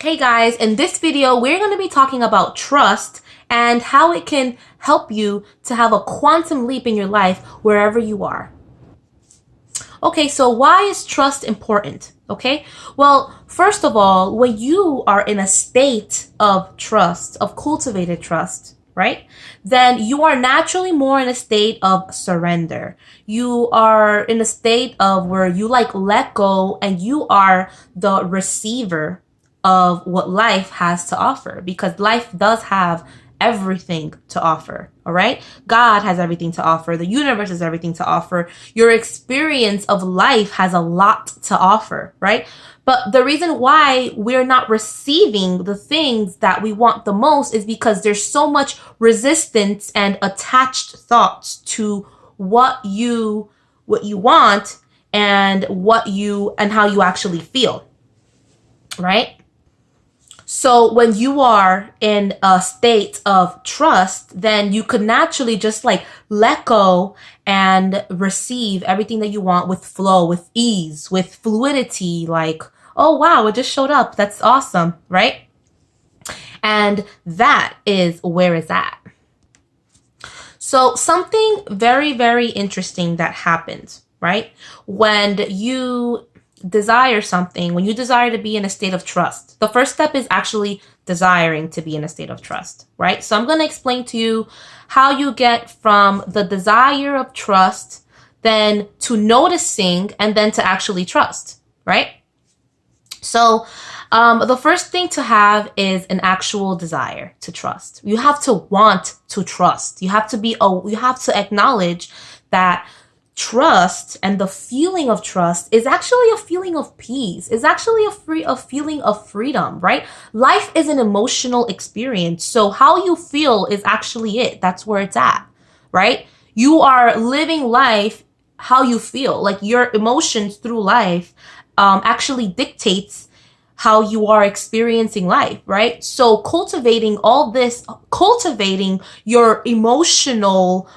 Hey guys, in this video, we're going to be talking about trust and how it can help you to have a quantum leap in your life wherever you are. Okay, so why is trust important? Okay, well, first of all, when you are in a state of trust, of cultivated trust, right, then you are naturally more in a state of surrender. You are in a state of where you let go and you are the receiver of what life has to offer, because life does have everything to offer. All right. God has everything to offer. The universe has everything to offer. Your experience of life has a lot to offer. Right. But the reason why we're not receiving the things that we want the most is because there's so much resistance and attached thoughts to what you want and how you actually feel. Right. So when you are in a state of trust, then you could naturally just let go and receive everything that you want with flow, with ease, with fluidity. Like, oh, wow, it just showed up. That's awesome, right? And that is where it's at. So something very, very interesting that happens, right? When you desire something, when you desire to be in a state of trust, the first step is actually desiring to be in a state of trust, right? So I'm going to explain to you how you get from the desire of trust, then to noticing, and then to actually trust, right? So the first thing to have is an actual desire to trust. You have to want to trust. You have to acknowledge that trust and the feeling of trust is actually a feeling of peace. It's actually a feeling of freedom, right? Life is an emotional experience. So how you feel is actually it. That's where it's at, right? You are living life how you feel. Like your emotions through life actually dictates how you are experiencing life, right? So cultivating your emotional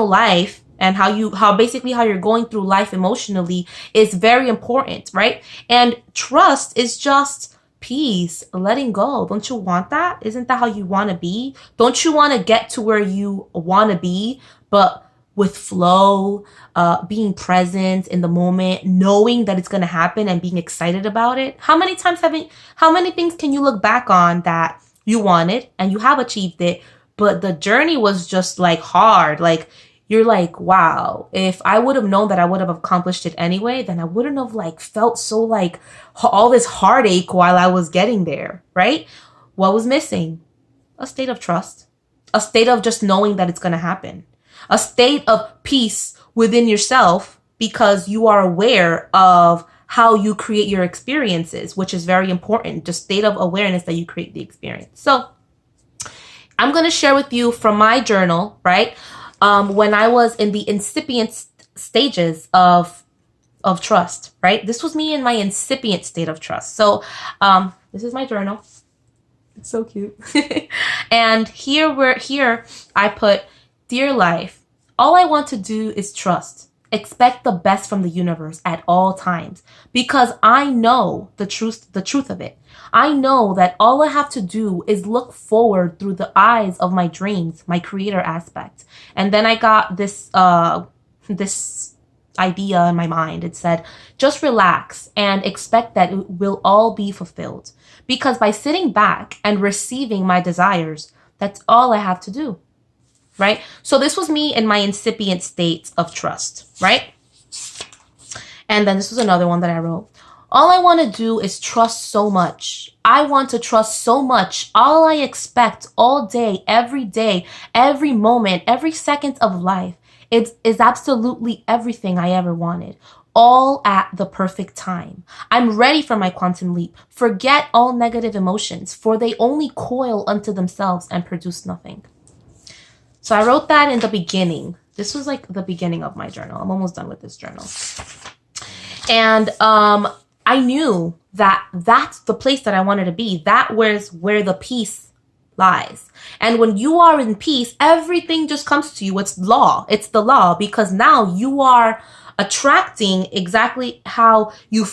life and how you're going through life emotionally is very important, right? And trust is just peace, letting go. Don't you want that? Isn't that how you want to be? Don't you want to get to where you want to be, but with flow, being present in the moment, knowing that it's going to happen and being excited about it? How many things can you look back on that you wanted and you have achieved it, but the journey was just hard? You're like, wow, if I would have known that I would have accomplished it anyway, then I wouldn't have felt so all this heartache while I was getting there, right? What was missing? A state of trust, a state of just knowing that it's going to happen, a state of peace within yourself, because you are aware of how you create your experiences, which is very important. Just state of awareness that you create the experience. So I'm going to share with you from my journal, right? When I was in the incipient stages of trust, right? This was me in my incipient state of trust. So this is my journal. It's so cute. And here I put, dear life, all I want to do is trust. Expect the best from the universe at all times, because I know the truth of it. I know that all I have to do is look forward through the eyes of my dreams, my creator aspect. And then I got this idea in my mind. It said, just relax and expect that it will all be fulfilled. Because by sitting back and receiving my desires, that's all I have to do. Right? So this was me in my incipient state of trust, right? And then this was another one that I wrote. All I want to do is trust so much. I want to trust so much. All I expect all day, every moment, every second of life is absolutely everything I ever wanted. All at the perfect time. I'm ready for my quantum leap. Forget all negative emotions, for they only coil unto themselves and produce nothing. So I wrote that in the beginning. This was the beginning of my journal. I'm almost done with this journal. And I knew that that's the place that I wanted to be. That was where the peace lies. And when you are in peace, everything just comes to you. It's law. It's the law, because now you are attracting exactly how you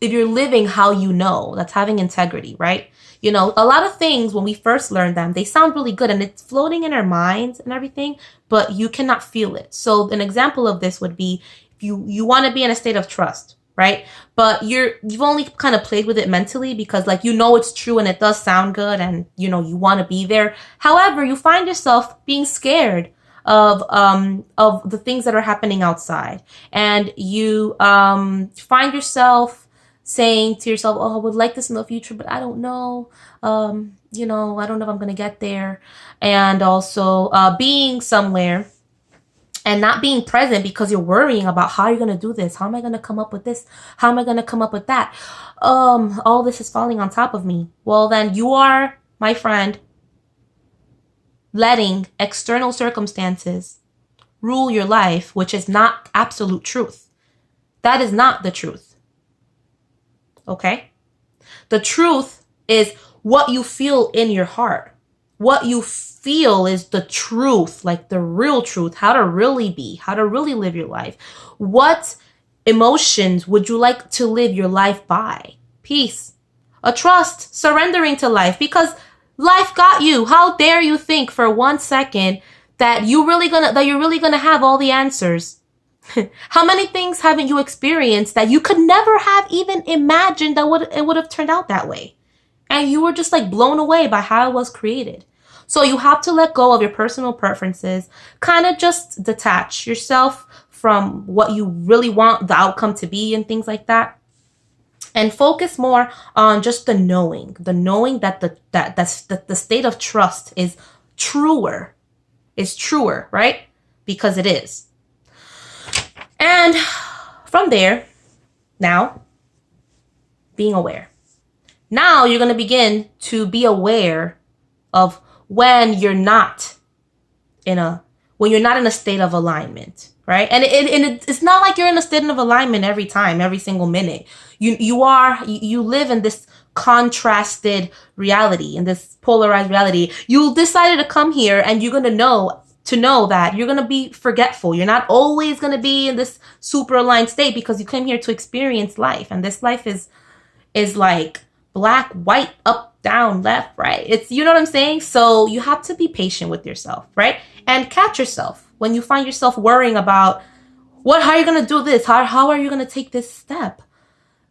if you're living how you know, that's having integrity, right? You know, a lot of things when we first learn them, they sound really good and it's floating in our minds and everything, but you cannot feel it. So an example of this would be if you want to be in a state of trust, right? But you've only kind of played with it mentally because like you know it's true and it does sound good and you know you want to be there. However, you find yourself being scared of the things that are happening outside, and you find yourself saying to yourself, oh, I would like this in the future, but I don't know. You know, I don't know if I'm going to get there. And also being somewhere and not being present because you're worrying about how you're going to do this. How am I going to come up with this? How am I going to come up with that? All this is falling on top of me. Well, then you are, my friend, letting external circumstances rule your life, which is not absolute truth. That is not the truth. Okay? The truth is what you feel in your heart. What you feel is the truth, like the real truth, how to really be, how to really live your life. What emotions would you like to live your life by? Peace, a trust, surrendering to life, because life got you. How dare you think for 1 second that you're really gonna have all the answers? How many things haven't you experienced that you could never have even imagined that it would have turned out that way? And you were just like blown away by how it was created. So you have to let go of your personal preferences, kind of just detach yourself from what you really want the outcome to be and things like that. And focus more on just the knowing that the state of trust is truer, right? Because it is. And from there, now, being aware. Now you're going to begin to be aware of when you're not in a state of alignment, right? And it's not like you're in a state of alignment every time, every single minute. You live in this contrasted reality, in this polarized reality. You decided to come here and you're going to know that you're going to be forgetful. You're not always going to be in this super aligned state because you came here to experience life. And this life is like black, white, up, down, left, right. It's, you know what I'm saying? So you have to be patient with yourself, right? And catch yourself when you find yourself worrying about how are you going to do this? How are you going to take this step,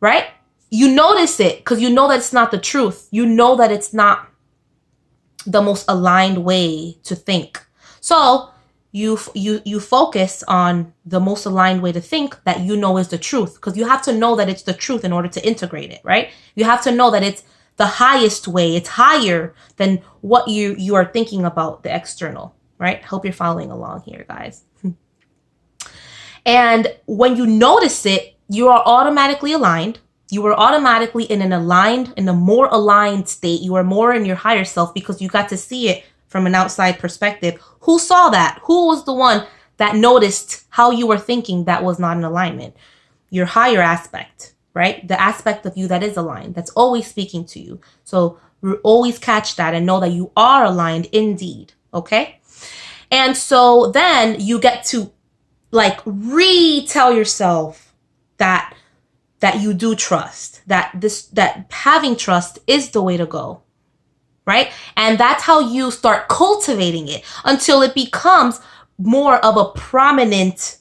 right? You notice it because you know that it's not the truth. You know that it's not the most aligned way to think. So you focus on the most aligned way to think that you know is the truth, because you have to know that it's the truth in order to integrate it, right? You have to know that it's the highest way. It's higher than what you are thinking about the external, right? Hope you're following along here, guys. And when you notice it, you are automatically aligned. You are automatically in a more aligned state. You are more in your higher self because you got to see it from an outside perspective. Who saw that? Who was the one that noticed how you were thinking that was not in alignment? Your higher aspect, right? The aspect of you that is aligned, that's always speaking to you. So always catch that and know that you are aligned indeed, okay? And so then you get to like retell yourself that you do trust, that having trust is the way to go. Right? And that's how you start cultivating it until it becomes more of a prominent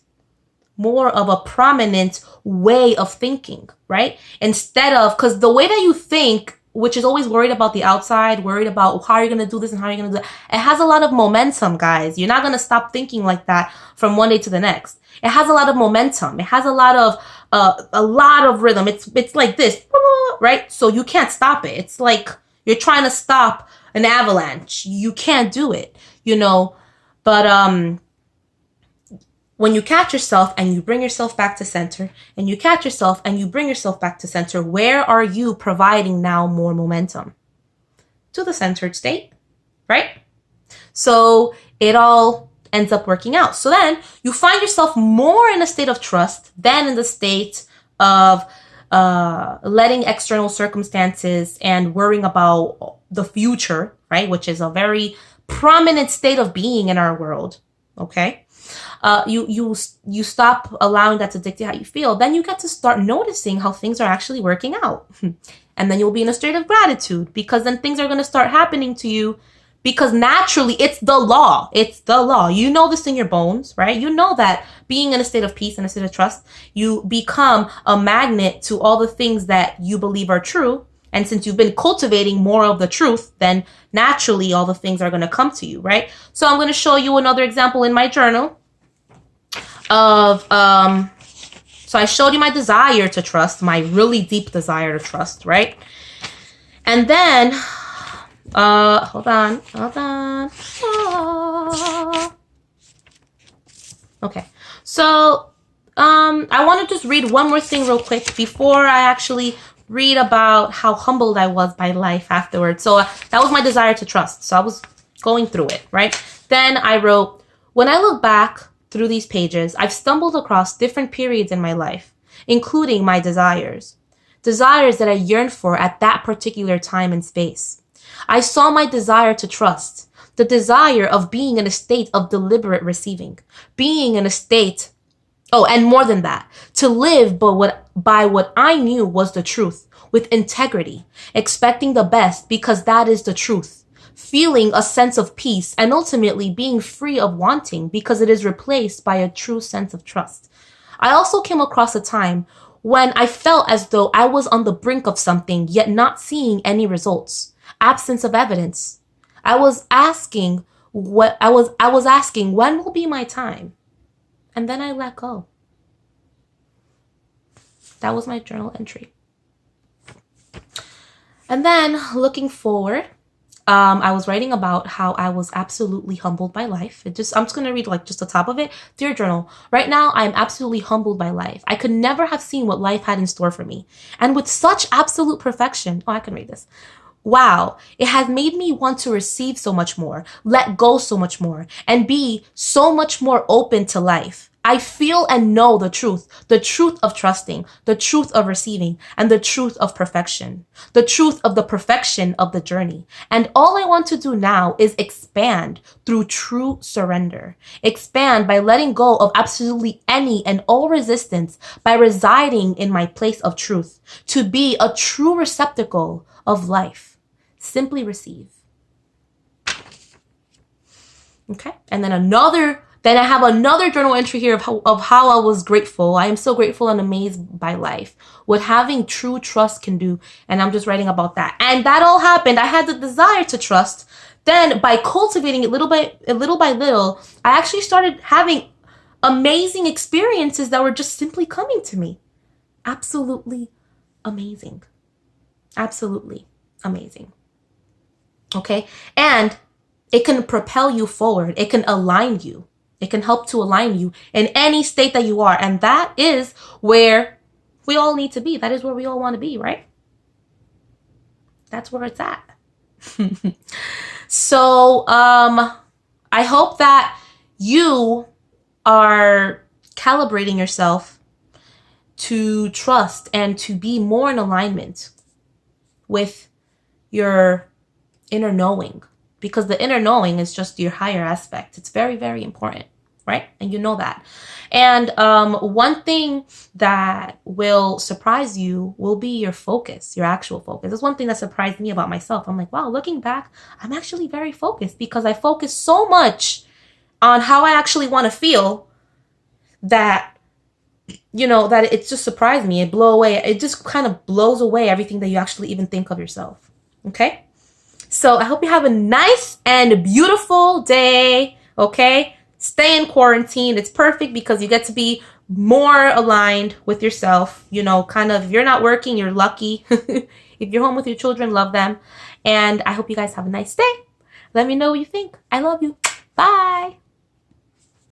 way of thinking, right? Instead of, because the way that you think, which is always worried about the outside, worried about how you're going to do this and how you're going to do that, it has a lot of momentum, guys. You're not going to stop thinking like that from one day to the next. It has a lot of momentum. It has a lot of rhythm. It's like this, right? So you can't stop it. It's like you're trying to stop an avalanche. You can't do it, you know. But when you catch yourself and you bring yourself back to center, and you catch yourself and you bring yourself back to center, where are you providing now more momentum? To the centered state, right? So it all ends up working out. So then you find yourself more in a state of trust than in the state of letting external circumstances and worrying about the future, right? Which is a very prominent state of being in our world. Okay. you stop allowing that to dictate how you feel, then you get to start noticing how things are actually working out. And then you'll be in a state of gratitude, because then things are going to start happening to you, because naturally it's the law. It's the law. You know this in your bones, right? You know that being in a state of peace and a state of trust, you become a magnet to all the things that you believe are true. And since you've been cultivating more of the truth, then naturally all the things are going to come to you, right? So I'm going to show you another example in my journal of, so I showed you my desire to trust, my really deep desire to trust, right? And then, hold on. Okay, so I want to just read one more thing real quick before I actually read about how humbled I was by life afterwards. So that was my desire to trust. So I was going through it, right? Then I wrote, when I look back through these pages, I've stumbled across different periods in my life, including my desires that I yearned for at that particular time and space. I saw my desire to trust, the desire of being in a state of deliberate receiving, being in a state, and more than that, to live by what I knew was the truth, with integrity, expecting the best because that is the truth, feeling a sense of peace, and ultimately being free of wanting because it is replaced by a true sense of trust. I also came across a time when I felt as though I was on the brink of something, yet not seeing any results, absence of evidence. I was asking, when will be my time? And then I let go. That was my journal entry. And then looking forward, I was writing about how I was absolutely humbled by life. I'm just going to read just the top of it. Dear journal, right now I am absolutely humbled by life. I could never have seen what life had in store for me. And with such absolute perfection, I can read this. Wow, it has made me want to receive so much more, let go so much more, and be so much more open to life. I feel and know the truth of trusting, the truth of receiving, and the truth of perfection, the truth of the perfection of the journey. And all I want to do now is expand through true surrender. Expand by letting go of absolutely any and all resistance, by residing in my place of truth, to be a true receptacle of life. Simply receive. Okay, and then I have another journal entry here of how I was grateful. I am so grateful and amazed by life, what having true trust can do. And I'm just writing about that. And that all happened. I had the desire to trust. Then by cultivating it little by little, I actually started having amazing experiences that were just simply coming to me. Absolutely amazing. Absolutely amazing. Okay. And it can propel you forward. It can align you. It can help to align you in any state that you are. And that is where we all need to be. That is where we all want to be, right? That's where it's at. So, I hope that you are calibrating yourself to trust and to be more in alignment with your inner knowing. Because the inner knowing is just your higher aspect. It's very, very important, right? And you know that. And one thing that will surprise you will be your focus, your actual focus. That's one thing that surprised me about myself. I'm like, wow, looking back, I'm actually very focused because I focus so much on how I actually want to feel that, that it just surprised me. It just kind of blows away everything that you actually even think of yourself. Okay? So I hope you have a nice and beautiful day, okay? Stay in quarantine. It's perfect because you get to be more aligned with yourself. If you're not working, you're lucky. If you're home with your children, love them. And I hope you guys have a nice day. Let me know what you think. I love you. Bye.